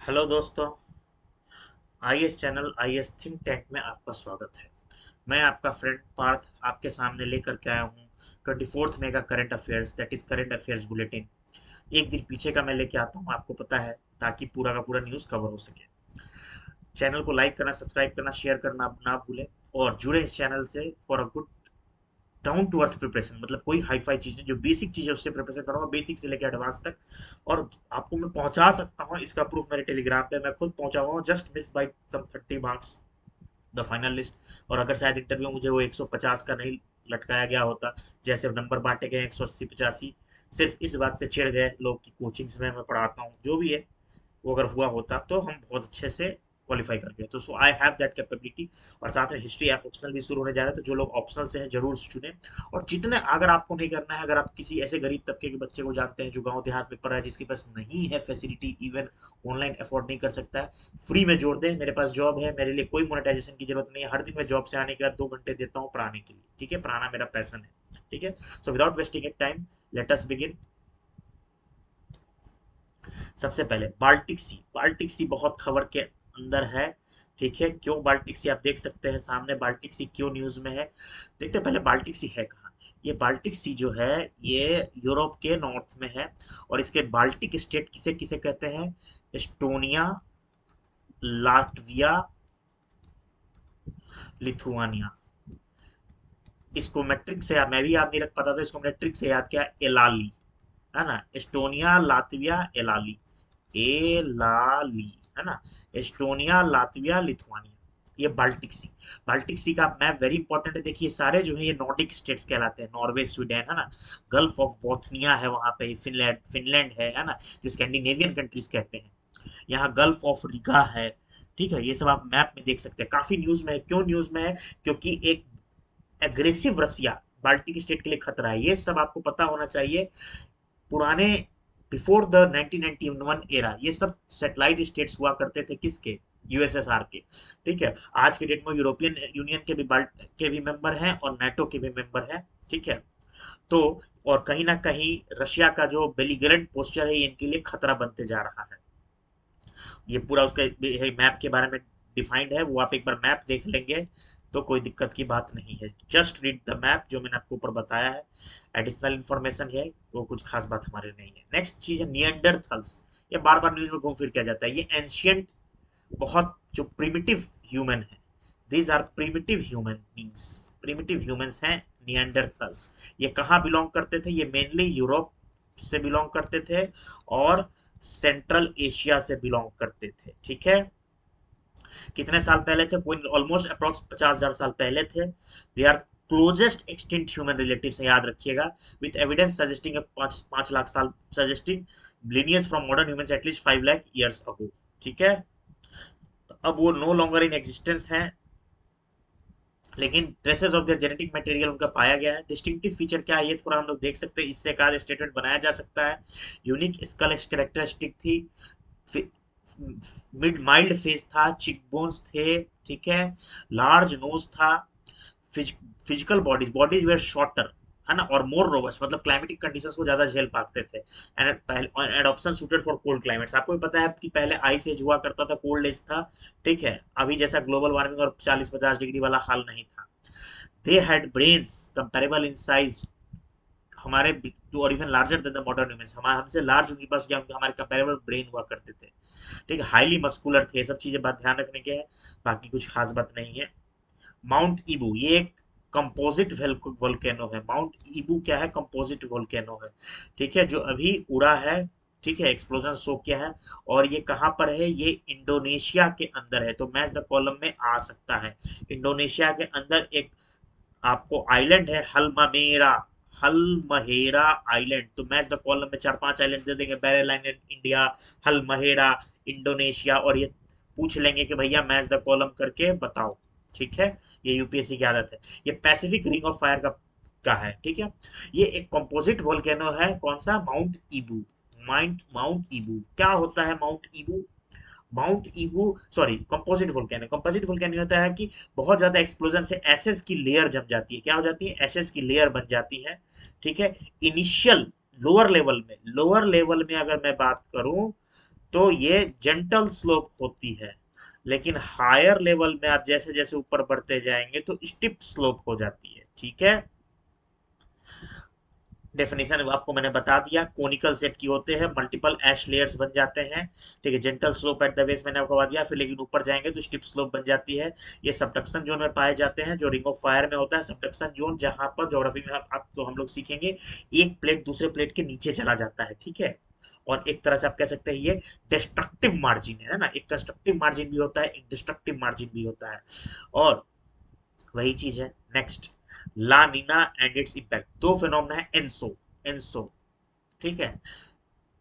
Hello दोस्तों। IAS channel IAS think tank में आपका स्वागत है। मैं आपका फ्रेंड पार्थ आपके सामने लेकर के आया हूँ 24th mega current affairs, that is current affairs bulletin. एक दिन पीछे का मैं लेके आता हूँ, आपको पता है, ताकि पूरा का पूरा न्यूज़ कवर हो सके। चैनल को लाइक करना, सब्सक्राइब करना, शेयर करना ना भूलें। और जुड़े इस चैनल से for a good down to earth preparation, मतलब कोई हाई फाई चीज़ नहीं, जो बेसिक चीज़ है उससे प्रिपरेशन करूँगा, बेसिक से लेकर एडवांस तक। और आपको मैं पहुंचा सकता हूँ, इसका प्रूफ मेरे टेलीग्राम पे मैं खुद पहुंचा हुआ हूँ, just miss by some 30 marks the final list. और अगर शायद इंटरव्यू मुझे वो 150 का नहीं लटकाया गया होता, जैसे नंबर बांटे गए 180 85, सिर्फ इस बात से चिढ़ गए लोग कि कोचिंग्स में मैं पढ़ाता हूँ, जो भी है वो अगर हुआ होता तो हम बहुत अच्छे से क्वालिफाई कर गए। तो सो आई हैव दैट कैपेबिलिटी। और साथ में हिस्ट्री ऐप ऑप्शनल भी शुरू होने जा रहा है, तो जो लोग ऑप्शनल से हैं जरूर चुने। और जितने, अगर आपको नहीं करना है, अगर आप किसी ऐसे गरीब तबके के बच्चे को जानते हैं जो गांव देहात में पढ़ रहा है, जिसके पास नहीं है फैसिलिटी, इवन ऑनलाइन अफोर्ड नहीं कर सकता है, फ्री में जोड़ दें। मेरे पास जॉब है, मेरे लिए कोई मोनेटाइजेशन की जरूरत नहीं है। हर दिन मैं जॉब से आने के बाद 2 घंटे देता हूँ पढ़ाने के लिए, ठीक है, पढ़ाना मेरा पैशन है, ठीक है। So without wasting it time, let us begin. सबसे पहले बाल्टिक सी, बाल्टिक सी बहुत खबर के अंदर है, ठीक है। क्यों बाल्टिक सी, आप देख सकते हैं सामने, बाल्टिक सी क्यों न्यूज में है। देखते हैं पहले बाल्टिक सी है कहाँ। ये बाल्टिक सी जो है, ये यूरोप के नॉर्थ में है। और इसके बाल्टिक स्टेट किसे किसे कहते हैं? Estonia, Latvia, Lithuania. इसको मैट्रिक से, मैं भी याद नहीं रख पाता था, इसको मैट्रिक से याद किया, एलाली, है ना। एस्टोनिया, लातविया, एलाली, एलाली, है ना। एस्टोनिया, लातविया, लिथुआनिया, ये बाल्टिक सी। बाल्टिक सी का मैप वेरी इंपॉर्टेंट है। देखिए सारे जो है ये नॉर्डिक स्टेट्स कहलाते हैं, नॉर्वे, स्वीडन, है ना। गल्फ ऑफ बोथनिया है वहां पे, फिनलैंड, फिनलैंड है ना, जो स्कैंडिनेवियन कंट्रीज कहते हैं। यहाँ गल्फ ऑफ रिगा है, ठीक है। ये सब आप मैप में देख सकते हैं। काफी न्यूज में है। क्यों न्यूज में है? क्योंकि एक एग्रेसिव रसिया बाल्टिक स्टेट के लिए खतरा है, ये सब आपको पता होना चाहिए। पुराने, बिफोर द 1991 एरा, ये सब सैटेलाइट स्टेट्स हुआ करते थे, किसके? यूएसएसआर के, ठीक है। आज के डेट में यूरोपियन यूनियन के भी बाल्ट के भी मेंबर हैं और नाटो के भी मेंबर हैं, ठीक है। तो और कहीं ना कहीं रशिया का जो बेलिगरेंट पोस्चर है, ये इनके लिए खतरा बनते जा रहा है। ये पूरा उसका मैप के बारे में डिफाइंड है, वो आप एक बार मैप देख लेंगे तो कोई दिक्कत की बात नहीं है। जस्ट रीड द मैप जो मैंने आपको ऊपर बताया है, एडिशनल इंफॉर्मेशन है, वो कुछ खास बात हमारे नहीं है। नेक्स्ट चीज है नियंडरथल्स। ये बार बार न्यूज में घूम फिर किया जाता है। ये एंशियंट, बहुत जो प्रिमिटिव ह्यूमन है, these are primitive human means, primitive humans हैं नियंडरथल्स। ये कहाँ बिलोंग करते थे? ये मेनली यूरोप से बिलोंग करते थे और सेंट्रल एशिया से बिलोंग करते थे, ठीक है। कितने साल पहले थे? कोई ऑलमोस्ट अप्रोक्स 50,000 साल पहले थे। They are closest extinct human relatives हैं, याद रखिएगा। विथ एविडेंस सजेस्टिंग 5 लाख साल, suggesting lineage from modern humans at least 5 lakh years ago, ठीक है। तो अब वो नो लॉन्गर इन एग्जिस्टेंस हैं, लेकिन traces of their genetic material उनका पाया गया है। डिस्टिंक्टिव फीचर क्या है, ये थोड़ा हम लोग देख सकते हैं, इससे कार स्टेटमेंट बनाया जा सकता है। यूनिक स्कल कैरेक्टरिस्टिक थी, मिड माइल्ड फेस था, चिक बोन्स थे, ठीक है। लार्ज नोज था। Physical bodies bodies were shorter, है ना, और मोर रोबस्ट, मतलब क्लाइमेटिक कंडीशंस को ज्यादा झेल पाते थे। And adoption suited for cold climates. आपको भी पता है कि पहले आइस एज हुआ करता था, कोल्ड एज था, ठीक है। अभी जैसा ग्लोबल वार्मिंग और 40 50 डिग्री वाला हाल नहीं था। They had brains comparable in size, हमारे टू और even larger than the modern humans, हम हमसे लार्ज उनके पास, क्या हमारे कंपेरेबल ब्रेन हुआ करते थे, ठीक है। हाईली मस्कुलर थे। ये सब चीजें बात ध्यान रखने के हैं, बाकी कुछ खास बात नहीं है। माउंट ईबू, ये एक कंपोजिट वोल्केनो है। माउंट ईबू क्या है? कंपोजिट वोल्केनो है, ठीक है, जो अभी उड़ा है, ठीक है, एक्सप्लोजन शो किया है। और ये कहाँ पर है? ये इंडोनेशिया के अंदर है, तो मैच द कॉलम में आ सकता है। इंडोनेशिया के अंदर एक आपको आइलैंड है, हल्मामेरा, हल्महेरा आइलैंड। तो मैच द कॉलम में 4 5 आइलैंड दे देंगे, बैरल आइलैंड इंडिया, हल्महेरा इंडोनेशिया, और ये पूछ लेंगे कि भैया मैच द कॉलम करके बताओ, ठीक है। ये यूपीएससी की आदत है। ये पैसिफिक रिंग ऑफ फायर का है, ठीक है। ये एक कंपोजिट वोल्केनो है, कौन सा? Mount Ibu. माउंट ईबू क्या होता है? Mount Ibu, mount Ibu, sorry, composite volcano. Composite volcano होता है कि बहुत ज्यादा एक्सप्लोजन से एसेस की लेयर जम जाती है। क्या हो जाती है? एसेस की लेयर बन जाती है, ठीक है। इनिशियल लोअर लेवल में, लोअर लेवल में अगर मैं बात करूं, तो ये जेंटल स्लोप होती है, लेकिन हायर लेवल में आप जैसे जैसे ऊपर बढ़ते जाएंगे तो स्टिप स्लोप हो जाती है। ठीक है, डेफिनेशन आपको मैंने बता दिया, कोनिकल सेट की होते हैं, मल्टीपल एश लेयर्स बन जाते हैं। ठीक है, gentle slope at the base मैंने आपको बता दिया, फिर लेकिन ऊपर जाएंगे तो स्टिप स्लोप बन जाती है। ये सबडक्शन जोन में पाए जाते हैं, जो रिंग ऑफ फायर में होता है सबडक्शन जोन, जहां पर ज्योग्राफी में आप तो हम लोग सीखेंगे एक प्लेट दूसरे प्लेट के नीचे चला जाता है। ठीक है, और एक तरह से आप कह सकते हैं ये डिस्ट्रक्टिव मार्जिन है ना, एक कंस्ट्रक्टिव मार्जिन भी होता है, एक डिस्ट्रक्टिव मार्जिन भी होता है, और वही चीज है। Next, La Nina and its impact, दो फिनोमेना है एनसो, एनसो। ठीक है,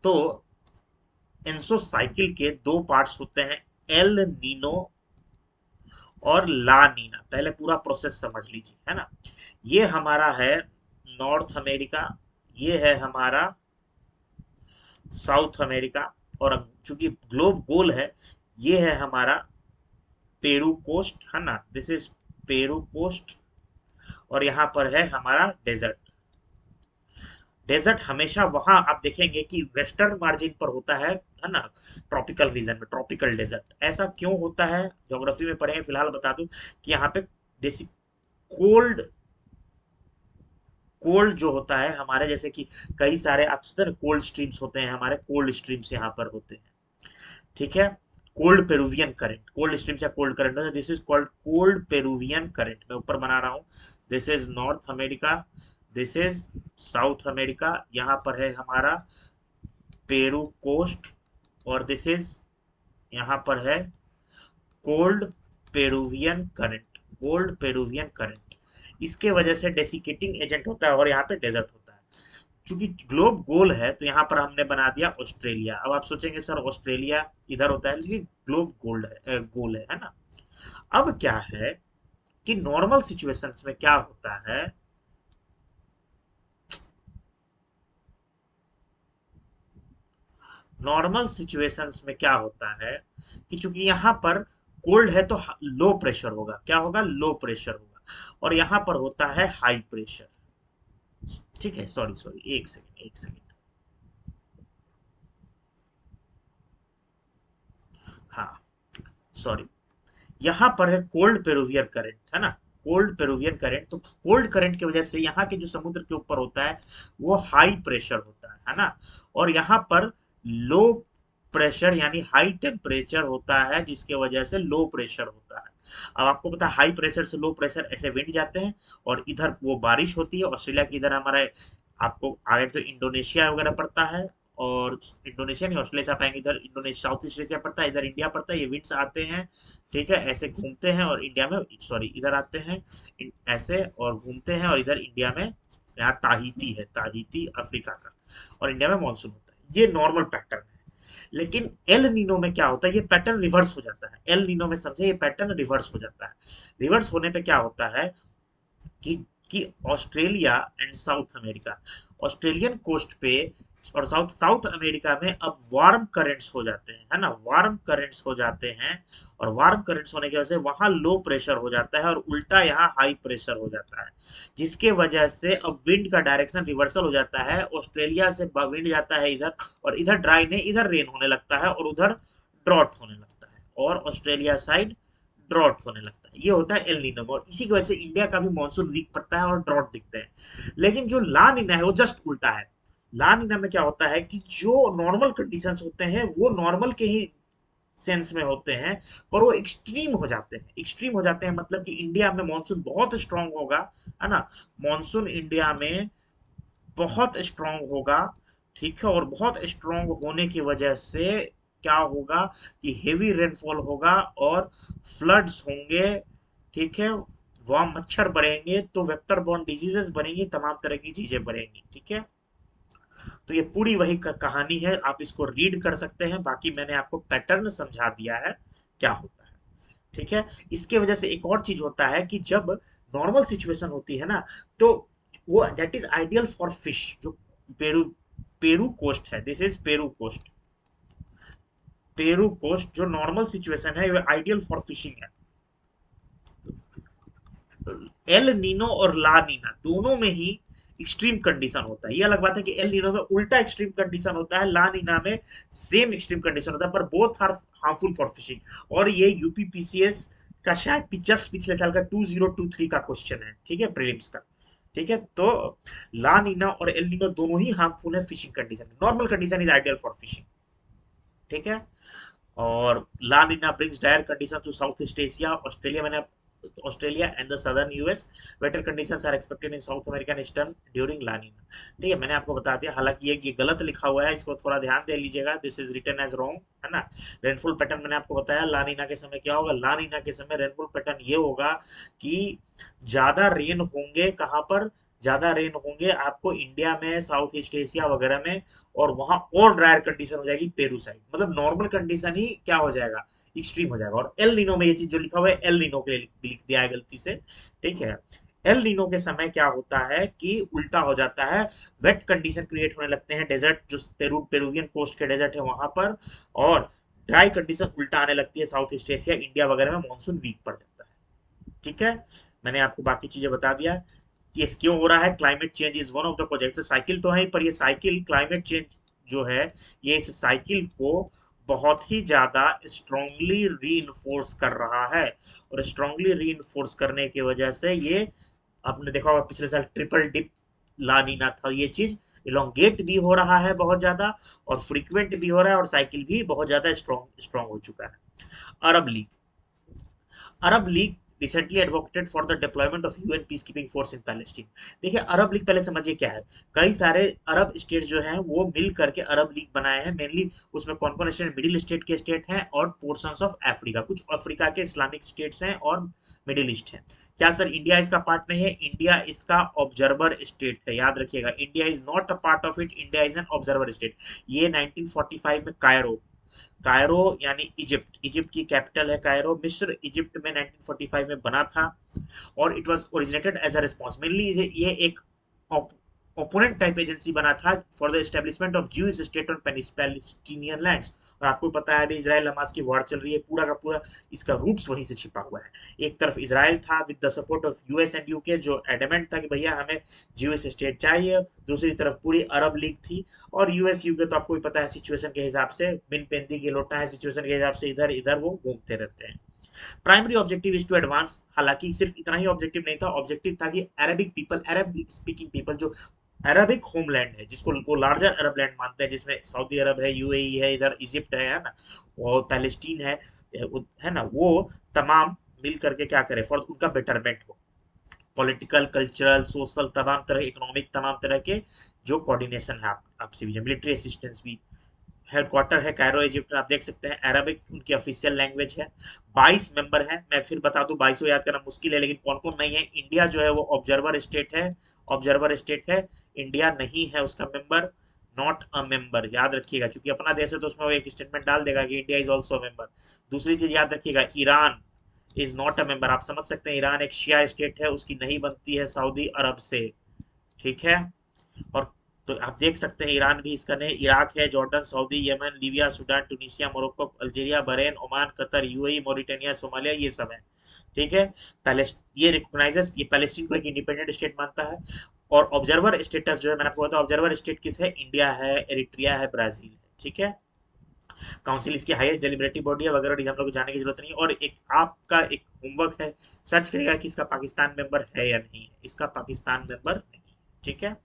तो एनसो साइकिल के दो पार्ट्स होते हैं, एल नीनो और ला नीना। पहले पूरा प्रोसेस समझ लीजिए, है ना। ये हमारा है नॉर्थ अमेरिका, ये है हमारा साउथ अमेरिका, और चूंकि ग्लोब गोल है, ये है हमारा पेरू कोस्ट, है ना, दिस इज पेरू कोस्ट, और यहाँ पर है हमारा डेजर्ट। डेजर्ट हमेशा वहां आप देखेंगे कि वेस्टर्न मार्जिन पर होता है ना, ट्रॉपिकल रीजन में, ट्रॉपिकल डेजर्ट। ऐसा क्यों होता है, ज्योग्राफी में पढ़े हैं, फिलहाल बता दूं कि यहाँ पे देसी कोल्ड, कोल्ड जो होता है हमारे, जैसे कि कई सारे आप सोचते हैं कोल्ड स्ट्रीम्स होते हैं, हमारे कोल्ड स्ट्रीम्स यहाँ पर होते हैं। ठीक है, cold Peruvian current, cold streams या cold current, this is called cold Peruvian current. मैं ऊपर बना रहा हूँ, this is North America, this is South America, यहाँ पर है हमारा पेरू कोस्ट, और दिस इज यहाँ पर है cold Peruvian current, cold Peruvian current. इसके वजह से डेसिकेटिंग एजेंट होता है और यहाँ पे डेजर्ट होता है। चूंकि ग्लोब गोल है तो यहाँ पर हमने बना दिया ऑस्ट्रेलिया। अब आप सोचेंगे सर ऑस्ट्रेलिया इधर होता है, लेकिन ग्लोब गोल्ड है, गोल है ना। अब क्या है कि नॉर्मल सिचुएशंस में क्या होता है, नॉर्मल सिचुएशंस में क्या होता है कि चूंकि यहाँ पर कोल्ड है तो लो प्रेशर होगा, क्या होगा, लो प्रेशर होगा, और यहाँ पर होता है हाई प्रेशर। ठीक है, सॉरी सॉरी, एक सेकेंड एक सेकेंड, हाँ सॉरी, यहाँ पर है कोल्ड पेरुवियर करंट, है ना, कोल्ड पेरुवियन करंट। तो कोल्ड करंट की वजह से यहाँ के जो समुद्र के ऊपर होता है वो हाई प्रेशर होता है ना, और यहाँ पर लो प्रेशर यानी हाई टेम्परेचर होता है, जिसके वजह से लो प्रेशर होता है। अब आपको पता है हाई प्रेशर से लो प्रेशर ऐसे विंड जाते हैं, और इधर वो बारिश होती है ऑस्ट्रेलिया की, इधर हमारा, आपको आगे तो इंडोनेशिया वगैरह पड़ता है, और इंडोनेशिया नहीं, ऑस्ट्रेलिया से आप आएंगे इधर इंडोनेशिया, साउथ ईस्ट एशिया पड़ता है, इधर इंडिया पड़ता है, ये विंड्स आते हैं। ठीक है, ऐसे घूमते हैं और इंडिया में, सॉरी इधर आते हैं, ऐसे और घूमते हैं, और इधर इंडिया में, यहाँ ताहिती है, ताहिती अफ्रीका का, और इंडिया में मानसून होता है। ये नॉर्मल पैटर्न है। लेकिन एल नीनो में क्या होता है, ये पैटर्न रिवर्स हो जाता है। एल नीनो में समझे, ये पैटर्न रिवर्स हो जाता है। रिवर्स होने पे क्या होता है कि कि Australia and South America, Australian coast पे और साउथ साउथ अमेरिका में अब वार्म करंट्स हो जाते हैं, है ना, वार्म करंट्स हो जाते हैं, और वार्म करंट्स होने की वजह से वहां लो प्रेशर हो जाता है, और उल्टा यहाँ हाई प्रेशर हो जाता है, जिसके वजह से अब विंड का डायरेक्शन रिवर्सल हो जाता है। ऑस्ट्रेलिया से विंड जाता है इधर, और इधर ड्राई नहीं, इधर रेन होने लगता है, और उधर ड्रॉट होने लगता है, और ऑस्ट्रेलिया साइड ड्रॉट होने लगता है। ये होता है एल नीनो में, और इसी की वजह से इंडिया का भी मानसून वीक पड़ता है और ड्रॉट दिखते हैं। लेकिन जो ला नीना है वो जस्ट उल्टा है। ला नीना में क्या होता है कि जो नॉर्मल कंडीशंस होते हैं वो नॉर्मल के ही सेंस में होते हैं, पर वो एक्सट्रीम हो जाते हैं, एक्सट्रीम हो जाते हैं, मतलब कि इंडिया में मानसून बहुत स्ट्रांग होगा, है ना, मानसून इंडिया में बहुत स्ट्रांग होगा। ठीक है, और बहुत स्ट्रांग होने की वजह से क्या होगा कि हेवी रेनफॉल होगा और फ्लड्स होंगे। ठीक है, वहां मच्छर बढ़ेंगे तो वेक्टर बॉर्न डिजीजेस बढ़ेंगी, तमाम तरह की चीजें बढ़ेंगी। ठीक है, तो ये पूरी वही कहानी है, आप इसको रीड कर सकते हैं, बाकी मैंने आपको पैटर्न समझा दिया है क्या होता है। ठीक है, इसके वजह से एक और चीज होता है कि जब नॉर्मल सिचुएशन होती है ना, तो वो that is ideal for fish. जो पेरू, पेरू कोस्ट है, this is Peru coast, Peru coast जो नॉर्मल सिचुएशन है वो आइडियल फॉर फिशिंग है। एल नीनो और ला नीना दोनों में ही एक्सट्रीम कंडीशन होता है। ये अलग बात है कि एल नीनो में उल्टा एक्सट्रीम कंडीशन होता है, ला नीना में सेम एक्सट्रीम कंडीशन होता है, पर both are harmful for fishing. और ये यूपीपीसीएस का शायद जस्ट पिछले साल का 2023 का क्वेश्चन है, ठीक है, प्रीलिम्स का। ठीक है, तो ला नीना और एल नीनो दोनों ही हार्मफुल है fishing condition. Normal condition is ideal for fishing, ठीक है। और La Nina brings dire condition to South East Asia, Australia, मैंने Australia and the southern US. Wetter conditions are expected in South American eastern during La Nina. ठीक है, मैंने आपको बता दिया, हालांकि ये गलत लिखा हुआ है, इसको थोड़ा ध्यान दे लीजिएगा, this is written as wrong, है ना। रेनफॉल पैटर्न मैंने आपको बताया, ला नीना के समय क्या होगा, ला नीना के समय रेनफॉल पैटर्न ये होगा कि ज्यादा रेन होंगे, कहां पर ज्यादा रेन होंगे, आपको इंडिया में, साउथ ईस्ट एशिया वगैरह में, और वहां और ड्रायर कंडीशन हो जाएगी पेरू साइड, मतलब नॉर्मल कंडीशन ही क्या हो जाएगा, एक्सट्रीम हो जाएगा। और एल नीनो में ये चीज जो लिखा हुआ है, एल नीनो के लिए लिख दिया है गलती से, ठीक है। एल नीनो के समय क्या होता है कि उल्टा हो जाता है, वेट कंडीशन क्रिएट होने लगते हैं, डेजर्ट जो पेरुवियन कोस्ट के डेजर्ट है वहां पर, और ड्राई कंडीशन उल्टा आने लगती है साउथ ईस्ट एशिया, इंडिया वगैरह में मॉनसून वीक पड़ जाता है, ठीक है। मैंने आपको बाकी चीजें बता दिया कि ये क्यों हो रहा है। Climate change is one of the project, cycle तो है, पर ये साइकिल क्लाइमेट चेंज जो है, ये इस साइकिल को बहुत ही ज्यादा स्ट्रांगली री कर रहा है। और स्ट्रांगली री करने की वजह से ये, आपने देखा होगा पिछले साल ट्रिपल डिप लानीना था, ये चीज इलोंगेट भी हो रहा है बहुत ज्यादा, और फ्रीक्वेंट भी हो रहा है, और साइकिल भी बहुत ज्यादा स्ट्रॉन्ग स्ट्रॉन्ग हो चुका है। Arab League, Arab League recently advocated for the deployment of UN peace keeping force in Palestine. देखिए, अरब लीग पहले समझिए क्या है। कई सारे अरब स्टेट जो हैं वो मिल करके अरब लीग बनाए हैं, मेनली उसमें कौन कौन स्टेट, मिडिल ईस्ट के स्टेट हैं, और पोर्शंस ऑफ अफ्रीका, कुछ अफ्रीका के इस्लामिक स्टेट्स हैं, और मिडिल ईस्ट है। क्या सर इंडिया इसका पार्ट नहीं है? इंडिया इसका ऑब्जर्वर स्टेट है, याद रखिएगा, India is not a part of it, India is an observer state. ये 1945 में कायरो, कायरो यानी इजिप्ट, इजिप्ट की कैपिटल है कायरो, मिस्र इजिप्ट में 1945 में बना था। और it was originated as a response, mainly ये एक ओपोनेंट टाइप एजेंसी बना था for the establishment of Jewish state on Palestinian lands. और आपको पता है अभी इजराइल हमास की वॉर चल रही है, पूरा का पूरा इसका रूट्स वहीं से छिपा हुआ है। एक तरफ इजराइल था with the support of US and UK, जो एडमेंट था कि भैया हमें ज्यूइश स्टेट चाहिए, दूसरी तरफ पूरी अरब लीग थी। और यूएस यूके तो आपको भी पता है सिचुएशन के हिसाब से, बिन पेंदी की लोटा है, सिचुएशन के हिसाब से इधर इधर वो घूमते रहते हैं। Primary objective is to advance, हालांकि सिर्फ इतना ही ऑब्जेक्टिव नहीं था, ऑब्जेक्टिव था कि Arabic people, Arabic speaking people, जो अरबिक होमलैंड है, जिसको वो लार्जर अरब लैंड मानते हैं, जिसमें सऊदी अरब है, यूएई है, इधर इजिप्ट है ना, और पैलेस्टीन है ना, वो तमाम मिल करके क्या करे, फॉर उनका बेटरमेंट हो, पॉलिटिकल, कल्चरल, सोशल, तमाम तरह, इकोनॉमिक, तमाम तरह के जो कोऑर्डिनेशन है, आपसे भी मिलिट्री असिस्टेंस भी। हेडक्वार्टर है कायरो इजिप्ट में, आप देख सकते हैं, अरबिक उनकी ऑफिशियल लैंग्वेज है। 22 मेंबर हैं, मैं फिर बता दूं 22 याद करना मुश्किल है, लेकिन कौन कौन नहीं है। इंडिया जो है वो ऑब्जर्वर स्टेट है, ऑब्जर्वर स्टेट है, इंडिया नहीं है उसका मेंबर, नॉट अ मेंबर, याद रखिएगा, क्योंकि अपना देश है तो उसमें वो एक स्टेटमेंट डाल देगा कि इंडिया इज ऑल्सो मेंबर। दूसरी चीज याद रखिएगा, Iran is not a member, आप समझ सकते हैं, ईरान एक शिया स्टेट है, उसकी नहीं बनती है सऊदी अरब से, ठीक है। और तो आप देख सकते हैं ईरान भी इसका नहीं, इराक है, Jordan, Saudi, Yemen, Libya, Sudan, Tunisia, Morocco, Algeria, Bahrain, Oman, Qatar, UAE, Mauritania, Somalia, ये सब है, ठीक है। ये रिकॉग्नाइजेस, ये पैलेस्टीन को एक इंडिपेंडेंट स्टेट मानता है। और ऑब्जर्वर स्टेटस जो है, मैंने आपको बताया ऑब्जर्वर स्टेट किस है, इंडिया है, एरिट्रिया है, ब्राजील है, ठीक है। काउंसिल इसकी हाईएस्ट डेलिबरेटिव बॉडी है, वगैरह हम लोग जानने की जरूरत नहीं। और एक आपका एक होमवर्क है, सर्च करेगा कि इसका पाकिस्तान मेंबर है या नहीं है, इसका पाकिस्तान मेंबर नहीं है, ठीक है।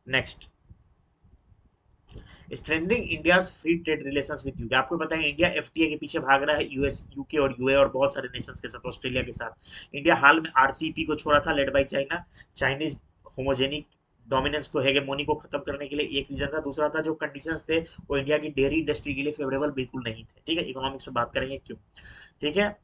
Next, strengthening India free trade relations with UK, आपको पता है इंडिया एफटीए के पीछे भाग रहा है, यूएस, यूके और यूए और बहुत सारे नेशंस के साथ, ऑस्ट्रेलिया के साथ। इंडिया हाल में आरसीईपी को छोड़ा था, led by China. Chinese homogenic dominance को, हेगेमोनी को खत्म करने के लिए एक रीजन था। दूसरा था जो कंडीशंस थे वो इंडिया की डेयरी इंडस्ट्री के लिए फेवरेबल बिल्कुल नहीं थे, ठीक है। इकोनॉमिक्स में बात करेंगे क्यों, ठीक है।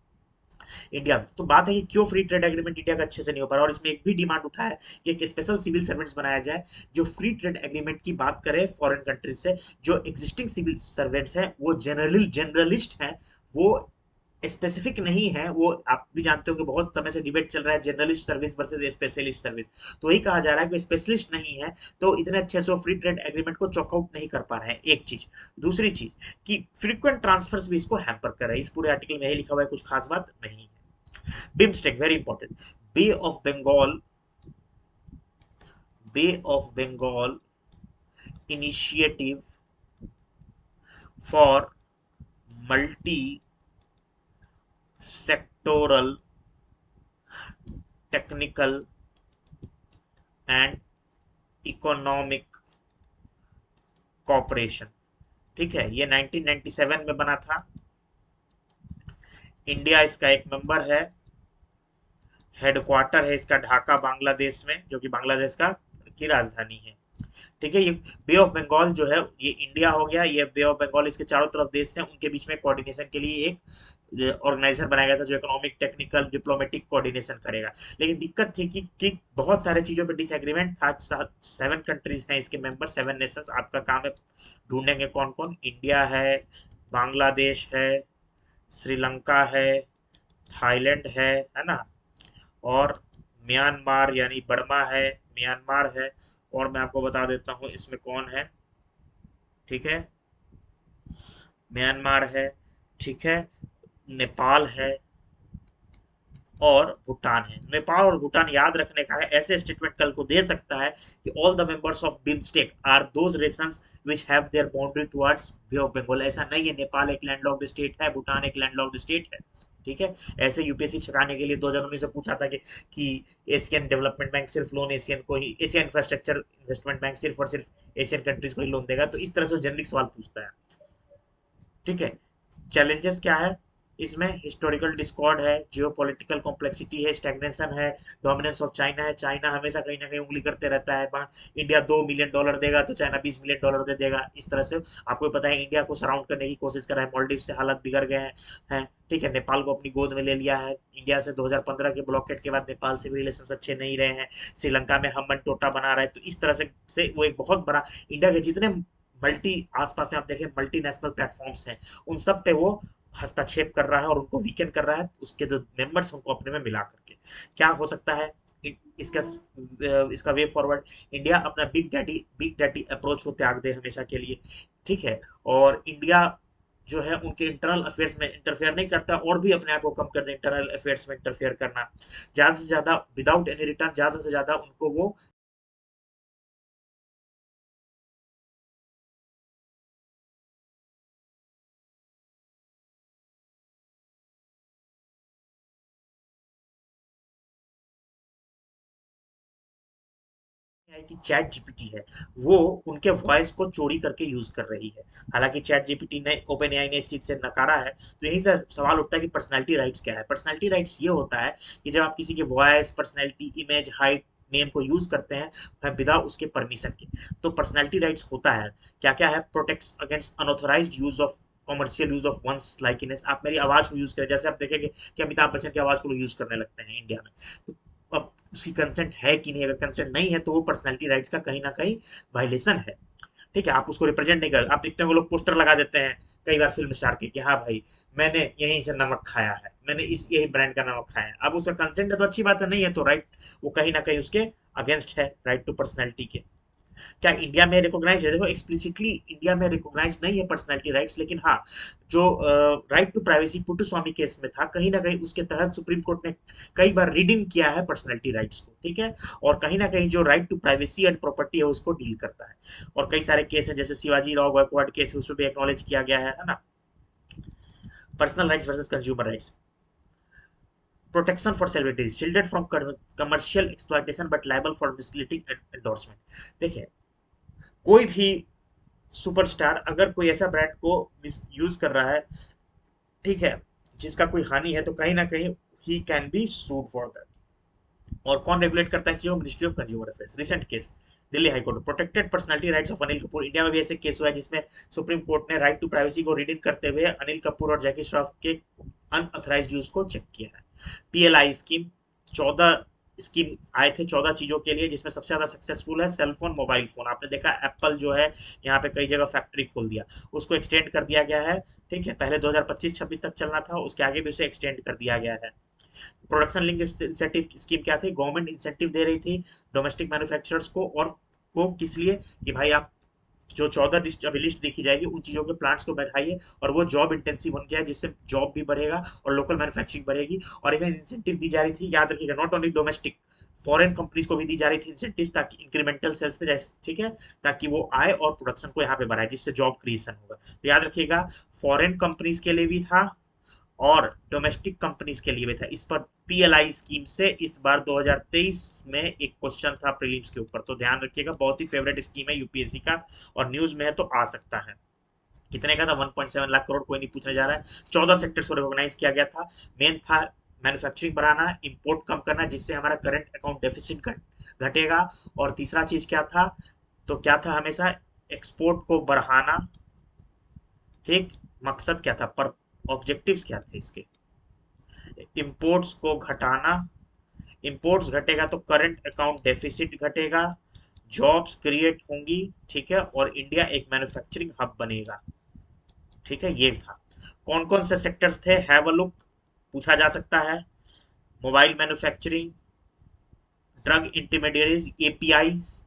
इंडिया, तो बात है कि क्यों फ्री ट्रेड एग्रीमेंट इंडिया का अच्छे से नहीं हो पा रहा, और इसमें एक भी डिमांड उठा है कि एक स्पेशल सिविल सर्वेंट्स बनाया जाए जो फ्री ट्रेड एग्रीमेंट की बात करे फॉरेन कंट्रीज से। जो एग्जिस्टिंग सिविल सर्वेंट्स हैं वो जनरलिस्ट हैं, वो स्पेसिफिक नहीं है, वो आप भी जानते हो कि बहुत समय से डिबेट चल रहा है generalist service versus specialist service, तो वही कहा जा रहा है कि स्पेशलिस्ट नहीं है तो इतने अच्छे से फ्री ट्रेड एग्रीमेंट को चॉकआउट नहीं कर पा रहे हैं, एक चीज। दूसरी चीज कि फ्रीक्वेंट ट्रांसफर्स भी इसको हैम्पर कर रहे हैं, इस पूरे आर्टिकल में यही लिखा हुआ है, कुछ खास बात नहीं है। BIMSTEC very important, Bay of Bengal, Bay of Bengal initiative for multi sectoral technical and economic cooperation. ठीक है, ये 1997 में बना था। इंडिया इसका एक मेंबर है। हेडक्वार्टर है इसका ढाका बांग्लादेश में, जो कि बांग्लादेश का की राजधानी है। ठीक है, ये बे ऑफ बंगाल जो है ये इंडिया हो गया, ये बे ऑफ बंगाल इसके चारों तरफ देश हैं, उनके बीच में कोऑर्डिनेशन के लिए एक ऑर्गेनाइजेशन बनाया गया था जो इकोनॉमिक टेक्निकल डिप्लोमेटिक कोऑर्डिनेशन करेगा। लेकिन दिक्कत थी कि बहुत सारे चीजों पे डिसएग्रीमेंट था। 7 कंट्रीज हैं इसके मेंबर, 7 नेशंस। आपका काम है ढूंढेंगे कौन कौन। इंडिया है, बांग्लादेश है, श्रीलंका है, थाईलैंड है ना, और म्यांमार यानी बर्मा है, म्यांमार है। और मैं आपको बता देता हूँ इसमें कौन है। ठीक है, म्यांमार है, ठीक है, नेपाल है और भूटान है। नेपाल और भूटान याद रखने का है, ऐसे स्टेटमेंट कल को दे सकता है कि all the members of BIMSTEC are those nations which have their boundary towards Bay of Bengal. ऐसा नहीं है, नेपाल एक लैंडलॉक्ड स्टेट है, भूटान एक लैंडलॉक्ड स्टेट है। ठीक है, ऐसे यूपीएससी छकाने के लिए 2019 से पूछा था कि एशियन डेवलपमेंट बैंक सिर्फ लोन एशियन को ही, एशिया इंफ्रास्ट्रक्चर इन्वेस्टमेंट बैंक सिर्फ और सिर्फ एशियन कंट्रीज को ही लोन देगा। तो इस तरह से जनरिक सवाल पूछता है। ठीक है, चैलेंजेस क्या है इसमें? हिस्टोरिकल डिस्कॉर्ड है, जियोपॉलिटिकल कॉम्प्लेक्सिटी है, स्टैग्नेशन है, डोमिनेंस ऑफ चाइना है। चाइना हमेशा कहीं ना कहीं उंगली करते रहता है। इंडिया $2 मिलियन देगा तो चाइना $20 मिलियन दे देगा, इस तरह से। आपको पता है इंडिया को सराउंड करने की कोशिश कर रहा है, मालदीव से हालत बिगड़ गए हैं। ठीक है, नेपाल को अपनी गोद में ले लिया है इंडिया से। 2015 के ब्लॉकेट के बाद नेपाल से भी रिलेशन अच्छे नहीं रहे हैं। श्रीलंका में हम टोटा बना रहे हैं। तो इस तरह से वो एक बहुत बड़ा इंडिया के जितने मल्टी आसपास में आप देखें मल्टीनेशनल प्लेटफॉर्म्स हैं, उन सब पे वो हस्तक्षेप कर रहा है और उनको वीकेंड कर रहा है, उसके जो मेंबर्स उनको अपने में मिला करके। क्या हो सकता है इसका इसका वे फॉरवर्ड? इंडिया अपना बिग डैडी अप्रोच को त्याग दे हमेशा के लिए। ठीक है, और इंडिया जो है उनके इंटरनल अफेयर्स में इंटरफेयर नहीं करता, और भी अपने आप को कम कर दे इंटरनल अफेयर्स में इंटरफेयर करना। ज्यादा से ज्यादा विदाउट एनी रिटर्न, ज्यादा से ज्यादा उनको वो है कि चैट जीपीटी है वो उनके वॉइस को चोरी करके यूज कर रही है। हालांकि चैट जीपीटी ने, ओपन एआई ने इस चीज से नकारा है। तो यही से सवाल उठता है कि पर्सनालिटी राइट्स क्या है। पर्सनालिटी राइट्स ये होता है कि जब आप किसी के voice, personality, image, height, name को यूज करते हैं बिना उसके परमिशन के, तो पर्सनालिटी राइट्स होता है। क्या क्या है? Protects against unauthorised use of, commercial use of one's likeness. आप मेरी आवाज को यूज करें, जैसे आप देखेंगे कि अमिताभ बच्चन की आवाज को लोग यूज करने लगते हैं इंडिया में। तो अब उसकी कंसेंट है कि नहीं? अगर कंसेंट नहीं है तो वो पर्सनालिटी राइट्स का कहीं ना कहीं वायलेशन है। ठीक है, आप उसको रिप्रेजेंट नहीं कर, आप देखते हैं वो लोग पोस्टर लगा देते हैं कई बार फिल्म स्टार के कि हाँ भाई मैंने यहीं से नमक खाया है, मैंने इस यही ब्रांड का नमक खाया है। अब उसका कंसेंट है तो अच्छी बात है, नहीं है तो राइट, वो कहीं ना कहीं उसके अगेंस्ट है राइट टू पर्सनैलिटी के। क्या इंडिया में रिकॉग्नाइज है? देखो एक्सप्लिसिटली इंडिया में रिकॉग्नाइज नहीं है पर्सनालिटी राइट्स, लेकिन हाँ, जो right to privacy Puttaswamy case में था, कहीं ना कहीं उसके तहत सुप्रीम कोर्ट ने कई बार रीडिंग किया है पर्सनालिटी राइट्स को। ठीक है, और कहीं ना कहीं जो right to privacy and property है उसको डील करता है। और कई सारे केस है, जैसे शिवाजी राव गायकवाड़ केस है, उसमें भी एक्नॉलेज किया गया है ना। Personal rights versus consumer rights. Protection for celebrities shielded from commercial exploitation but liable for misleading endorsement. देखिए, कोई भी सुपरस्टार अगर कोई ऐसा ब्रांड को मिस यूज कर रहा है, ठीक है, जिसका कोई हानि है, तो कहीं ना कहीं ही can be sued for that. और कौन रेगुलेट करता है जियो? Ministry of consumer affairs. Recent case Delhi high court, protected personality rights of Anil Kapoor. India में भी ऐसे केस हुआ है जिसमें सुप्रीम कोर्ट ने राइट टू प्राइवेसी को रीडिंग करते हुए अनिल कपूर और जैकी श्रॉफ के अनऑथराइज्ड यूज को चेक किया है। पीएलआई स्कीम, 14 स्कीम आए थे 14 चीजों के लिए, जिसमें सबसे ज्यादा सक्सेसफुल है सेलफोन, मोबाइल फोन। आपने देखा एप्पल जो है यहाँ पे कई जगह फैक्ट्री खोल दिया, उसको एक्सटेंड कर दिया गया है। ठीक है, पहले 2025-26 तक चलना था, उसके आगे भी उसे एक्सटेंड कर दिया गया है। प्रोडक्शन लिंक इंसेंटिव स्कीम क्या थी? गवर्नमेंट इंसेंटिव दे रही थी डोमेस्टिक मैन्युफैक्चरर्स को, और को किस लिए? कि भाई आप जो 14 लिस्ट अभी लिस्ट देखी जाएगी उन चीजों के प्लांट्स को बैठाइए, और वो जॉब इंटेंसिव बन गया है, जिससे जॉब भी बढ़ेगा और लोकल मैन्युफैक्चरिंग बढ़ेगी। और इवन इंसेंटिव दी जा रही थी, याद रखिएगा, not only domestic, foreign companies को भी दी जा रही थी इंसेंटिव, ताकि इंक्रीमेंटल सेल्स पे जैसे, ठीक है, ताकि वो आए और प्रोडक्शन को यहाँ पे बढ़ाए, जिससे जॉब क्रिएशन होगा। तो याद रखिएगा, फॉरेन कंपनीज के लिए भी था और डोमेस्टिक कंपनीज के लिए भी था। इस पर पीएलआई स्कीम से इस बार 2023 में एक क्वेश्चन था प्रीलिम्स के ऊपर, तो ध्यान रखिएगा, बहुत ही फेवरेट स्कीम है यूपीएससी का, और न्यूज में है तो आ सकता है। कितने का था? 1.7 लाख करोड़, कोई नहीं पूछने जा रहा है। 14 सेक्टर्स को रिकॉग्नाइज किया गया था। मेन था मैन्युफैक्चरिंग बढ़ाना, इंपोर्ट कम करना, जिससे हमारा करंट अकाउंट डेफिसिट घटेगा। और तीसरा चीज क्या था? तो क्या था? हमेशा एक्सपोर्ट को बढ़ाना। ठीक, मकसद क्या था, पर ऑब्जेक्टिव्स क्या थे इसके? इंपोर्ट्स को घटाना, इंपोर्ट्स घटेगा तो करंट अकाउंट डेफिसिट घटेगा, जॉब्स क्रिएट होंगी, ठीक है, और इंडिया एक मैन्युफैक्चरिंग हब बनेगा। ठीक है, ये था। कौन कौन से सेक्टर्स थे? हैव अ लुक, पूछा जा सकता है। Mobile manufacturing, drug intermediaries APIs,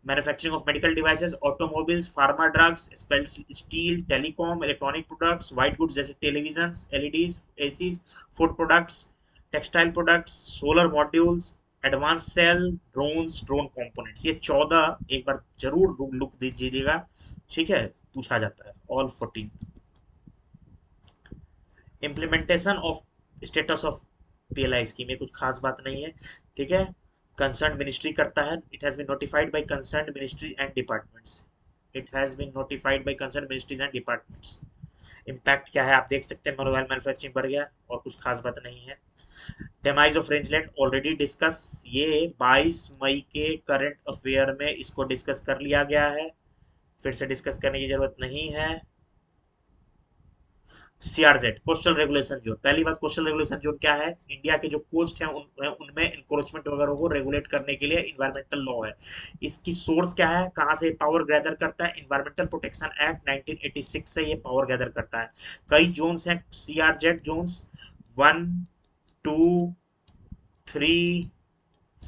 manufacturing of medical devices, automobiles, pharma drugs, steel, telecom, electronic products, white goods जैसे television, LEDs, ACs, food products, textile products, solar modules, advance cell, drones, drone components. ये 14 एक बार जरूर look दीजिएगा, ठीक है, पूछा जाता है। All 14। Implementation of status of PLI scheme में कुछ खास बात नहीं है, ठीक है, कंसर्न मिनिस्ट्री करता है। It has been notified by concern ministry and departments, it has been notified by concern ministries and departments. Impact क्या है आप देख सकते हैं, मोबाइल मैन्युफैक्चरिंग बढ़ गया, और कुछ खास बात नहीं है। डेमाइज ऑफ रेंजलैंड ऑलरेडी डिस्कस, ये 22 मई के करंट अफेयर में इसको डिस्कस कर लिया गया है, फिर से डिस्कस करने की जरूरत नहीं है। सीआरजेड कोस्टल रेगुलेशन जोन, पहली बात, कोस्टल रेगुलेशन जोन क्या है? इंडिया के जो कोस्ट हैं उनमें इंक्रोचमेंट वगैरह को रेगुलेट करने के लिए इन्वायरमेंटल लॉ है। इसकी सोर्स क्या है, कहाँ से पावर गैदर करता है? इन्वायरमेंटल प्रोटेक्शन एक्ट 1986 से ये पावर गैदर करता है। कई जोन्स हैं सीआरजेड जोन्स, 1, 2, 3,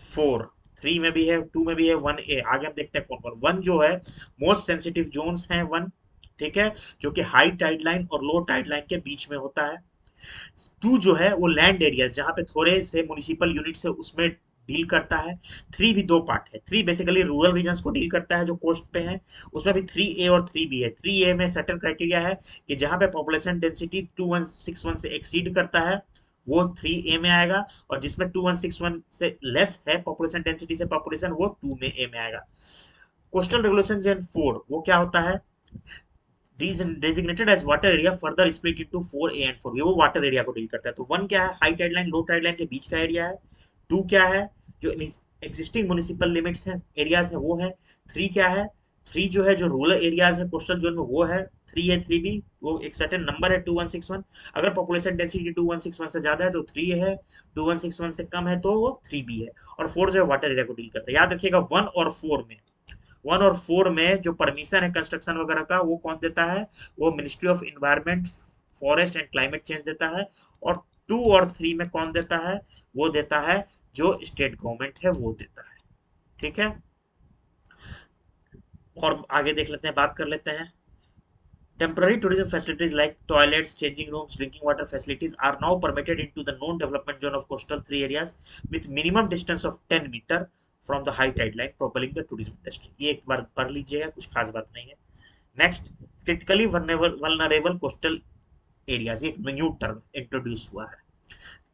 4। 3 में भी है, 2 में भी है, 1A, आगे हम देखते हैं कौन कौन। 1 जो है मोस्ट सेंसिटिव जोन्स हैं 1, ठीक है, जो कि हाई टाइड लाइन और लो टाइड लाइन के बीच में होता है। 2 जो है वो लैंड एरियाज, जहां पे थोड़े से म्युनिसिपल यूनिट है उसमें डील करता है। 3 भी दो पार्ट है, 3 बेसिकली रूरल रीजन्स को डील करता है जो कोस्ट पे है, उसमें भी 3A और 3B है। 3A में सर्टेन क्राइटेरिया है कि जहां पे पॉपुलेशन डेंसिटी 2161 से एक्सीड करता है वो 3A में आएगा, और जिसमें 2161 से लेस है पॉपुलेशन डेंसिटी से पॉपुलेशन, वो 2A में आएगा। कोस्टल रेगुलेशन जोन 4 वो क्या होता है? designated as water area further split into 4A and 4B, वो वाटर एरिया को डील करता है। तो 1 क्या है? High tide line low tide line के बीच का एरिया है। 2 क्या है? जो एग्जिस्टिंग म्युनिसिपल लिमिट्स हैं, एरियाज है, वो है। 3 क्या है? 3 जो है जो रूरल एरियाज है कोस्टल जोन में, वो है 3A 3B, वो एक सर्टेन नंबर है 2161। अगर पॉपुलेशन डेंसिटी 2161 से ज्यादा है तो 3 है, 2161 से कम है तो वो 3B है। और 4 जो है वाटर एरिया को डील करता है। याद रखिएगा 1 और 4 में जो परमिशन है कंस्ट्रक्शन वगैरह का, वो कौन देता है? वो ministry of environment, forest and climate change देता है। और 2 और 3 में कौन देता है? वो देता है जो स्टेट गवर्नमेंट है, वो देता है। ठीक है, और आगे देख लेते हैं, बात कर लेते हैं। Temporary tourism facilities like toilets, changing rooms, drinking water facilities are now permitted into the known development zone of coastal 3 areas with minimum distance of 10 metre from the high tide line, propelling the tourism industry। ये एक बार पढ़ लीजिएगा, कुछ खास बात नहीं है। Next, critically vulnerable coastal areas, एक न्यू टर्म इंट्रोड्यूस हुआ है।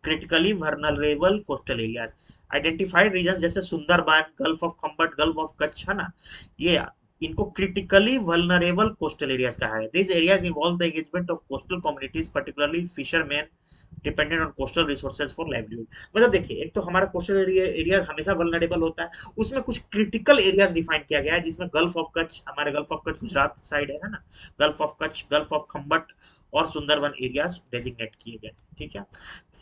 Critically vulnerable coastal areas, identified region जैसे Sundarbans, gulf of Khambhat, gulf of Kutch, है ना, ये इनको क्रिटिकली वल्नरेबल कोस्टल एरियाज कहा है। This areas involve the engagement of coastal communities particularly fisherman dependent on coastal resources for livelihood. मतलब देखिए, एक तो हमारा कोस्टल एरिया हमेशा वल्नरेबल होता है, उसमें कुछ क्रिटिकल एरियाज डिफाइन किया गया है, जिसमें गल्फ ऑफ कच्छ, हमारे gulf of Kutch Gujarat side है ना, gulf of Kutch, gulf of Khambhat और सुंदरबन एरियाज डेजिग्नेट किए गए। ठीक है,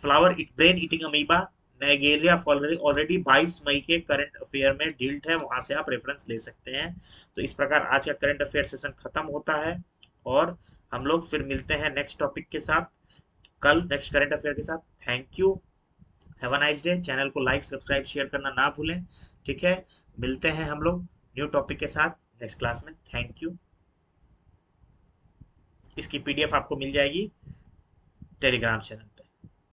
flower brain eating amoeba, Nigeria already 22 मई के करंट अफेयर में डील्ड है, वहां से आप रेफरेंस ले सकते हैं। तो इस प्रकार आज का करंट अफेयर सेशन खत्म होता है, और हम लोग फिर मिलते हैं नेक्स्ट टॉपिक के साथ कल, नेक्स्ट करंट अफेयर के साथ। Thank you, have a nice day. Channel को लाइक सब्सक्राइब शेयर करना ना भूलें। ठीक है, मिलते हैं हम लोग न्यू टॉपिक के साथ नेक्स्ट क्लास में। Thank you. इसकी पीडीएफ आपको मिल जाएगी टेलीग्राम चैनल।